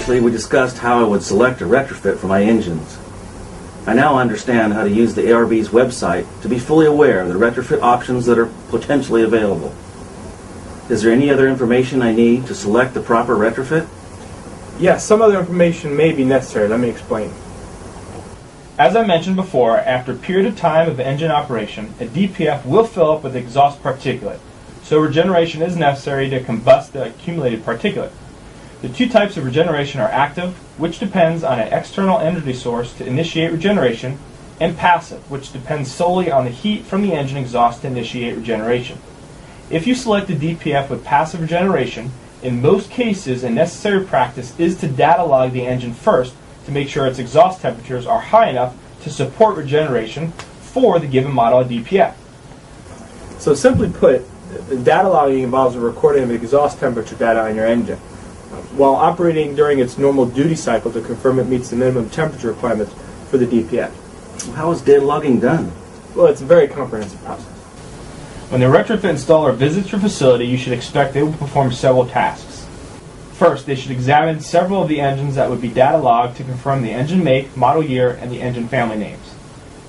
Previously, we discussed how I would select a retrofit for my engines. I now understand how to use the ARB's website to be fully aware of the retrofit options that are potentially available. Is there any other information I need to select the proper retrofit? Yes, some other information may be necessary. Let me explain. As I mentioned before, after a period of time of engine operation, a DPF will fill up with exhaust particulate, so regeneration is necessary to combust the accumulated particulate. The two types of regeneration are active, which depends on an external energy source to initiate regeneration, and passive, which depends solely on the heat from the engine exhaust to initiate regeneration. If you select a DPF with passive regeneration, in most cases a necessary practice is to data log the engine first to make sure its exhaust temperatures are high enough to support regeneration for the given model of DPF. So simply put, data logging involves a recording of exhaust temperature data on your engine, while operating during its normal duty cycle to confirm it meets the minimum temperature requirements for the DPF. How is data logging done? Well, it's a very comprehensive process. When the retrofit installer visits your facility, you should expect they will perform several tasks. First, they should examine several of the engines that would be data logged to confirm the engine make, model year, and the engine family names.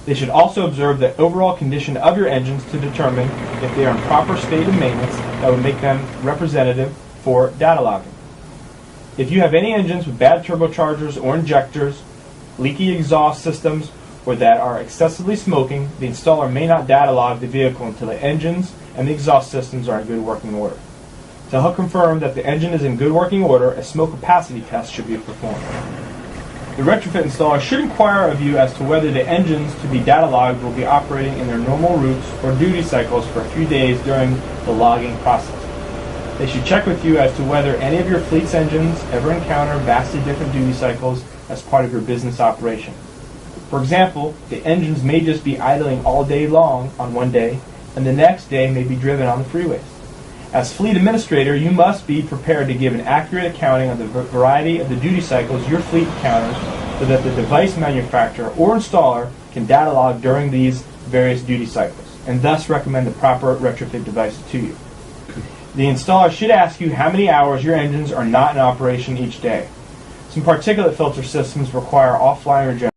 They should also observe the overall condition of your engines to determine if they are in proper state of maintenance that would make them representative for data logging. If you have any engines with bad turbochargers or injectors, leaky exhaust systems, or that are excessively smoking, the installer may not data log the vehicle until the engines and the exhaust systems are in good working order. To help confirm that the engine is in good working order, a smoke capacity test should be performed. The retrofit installer should inquire of you as to whether the engines to be data logged will be operating in their normal routes or duty cycles for a few days during the logging process. They should check with you as to whether any of your fleet's engines ever encounter vastly different duty cycles as part of your business operation. For example, the engines may just be idling all day long on one day, and the next day may be driven on the freeways. As fleet administrator, you must be prepared to give an accurate accounting of the variety of the duty cycles your fleet encounters so that the device manufacturer or installer can data log during these various duty cycles, and thus recommend the proper retrofit device to you. The installer should ask you how many hours your engines are not in operation each day. Some particulate filter systems require offline regeneration.